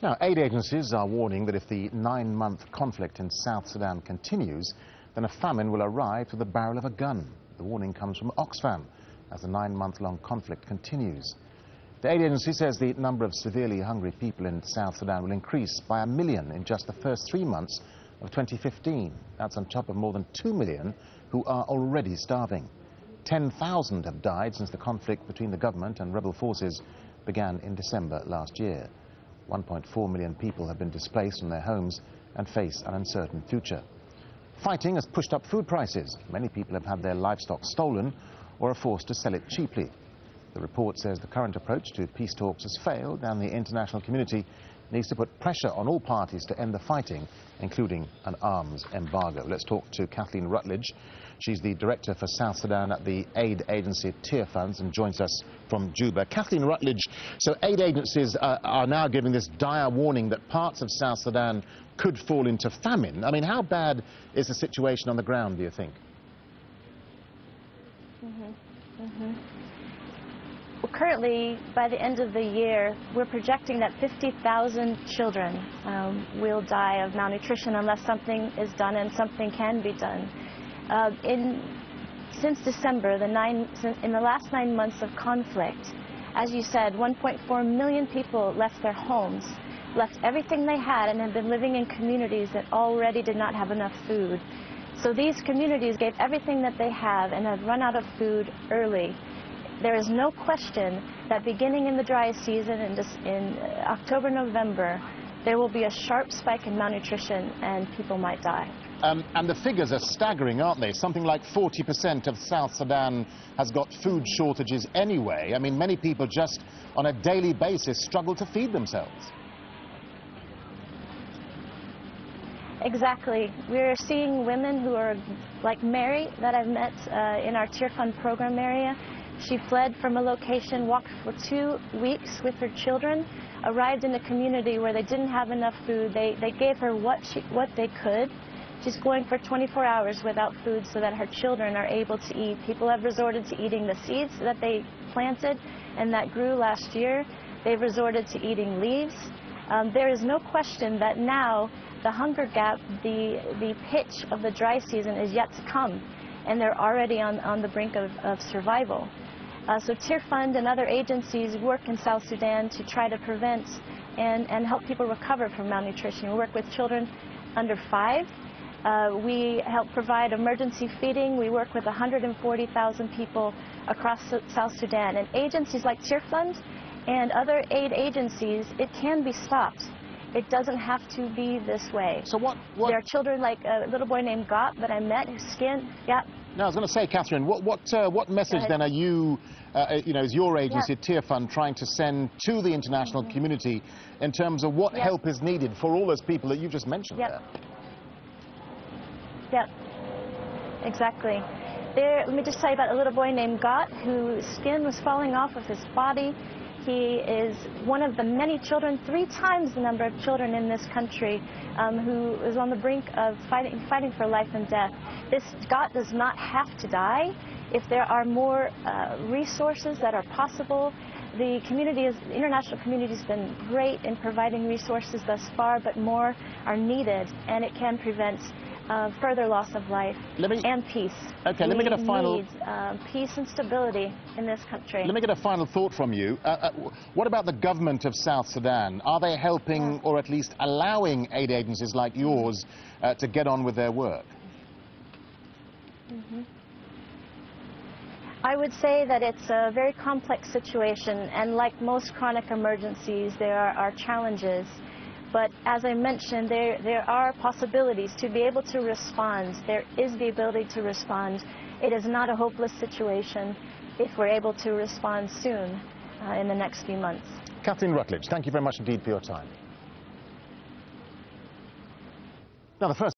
Now, aid agencies are warning that if the 9-month conflict in South Sudan continues, then a famine will arrive to the barrel of a gun. The warning comes from Oxfam as the 9-month-long conflict continues. The aid agency says the number of severely hungry people in South Sudan will increase by 1 million in just the first 3 months of 2015. That's on top of more than 2 million who are already starving. 10,000 have died since the conflict between the government and rebel forces began in December last year. 1.4 million people have been displaced from their homes and face an uncertain future. Fighting has pushed up food prices. Many people have had their livestock stolen or are forced to sell it cheaply. The report says the current approach to peace talks has failed and the international community needs to put pressure on all parties to end the fighting, including an arms embargo. Let's talk to Kathleen Rutledge. She's the director for South Sudan at the aid agency Tearfund and joins us from Juba. Kathleen Rutledge, so aid agencies are now giving this dire warning that parts of South Sudan could fall into famine. I mean, how bad is the situation on the ground, do you think? Well, currently, by the end of the year, we're projecting that 50,000 children will die of malnutrition unless something is done, and something can be done. Since December, in the last 9 months of conflict, as you said, 1.4 million people left their homes, left everything they had, and have been living in communities that already did not have enough food. So these communities gave everything that they have and have run out of food early. There is no question that beginning in the dry season in October, November, there will be a sharp spike in malnutrition and people might die. And the figures are staggering, aren't they? Something like 40% of South Sudan has got food shortages anyway. I mean, many people just on a daily basis struggle to feed themselves. Exactly. We're seeing women who are like Mary that I've met in our Tearfund program area. She fled from a location, walked for 2 weeks with her children, arrived in a community where they didn't have enough food. They gave her what they could. She's going for 24 hours without food so that her children are able to eat. People have resorted to eating the seeds that they planted and that grew last year. They've resorted to eating leaves. There is no question that now the hunger gap, the pitch of the dry season is yet to come, and they're already on the brink of survival. So Tearfund and other agencies work in South Sudan to try to prevent and help people recover from malnutrition. We work with children under 5. We help provide emergency feeding. We work with 140,000 people across South Sudan. And agencies like Tearfund and other aid agencies, it can be stopped. It doesn't have to be this way. So what? There are children like a little boy named Got that I met, his skin, yeah. No, I was going to say, Catherine, what message then are you, is your agency, Tearfund, trying to send to the international community in terms of what help is needed for all those people that you just mentioned there? Yep, exactly. Let me just tell you about a little boy named Got whose skin was falling off of his body. He is one of the many children, 3 times the number of children in this country, who is on the brink of fighting for life and death. This Got does not have to die. If there are more resources that are possible, the international community has been great in providing resources thus far, but more are needed, and it can prevent further loss of life and peace. Okay, let me get a final... We need peace and stability in this country. Let me get a final thought from you. What about the government of South Sudan? Are they helping or at least allowing aid agencies like yours to get on with their work? I would say that it's a very complex situation, and like most chronic emergencies, there are challenges. But as I mentioned, there are possibilities to be able to respond. There is the ability to respond. It is not a hopeless situation if we're able to respond soon in the next few months. Kathleen Rutledge, thank you very much indeed for your time. Now, the first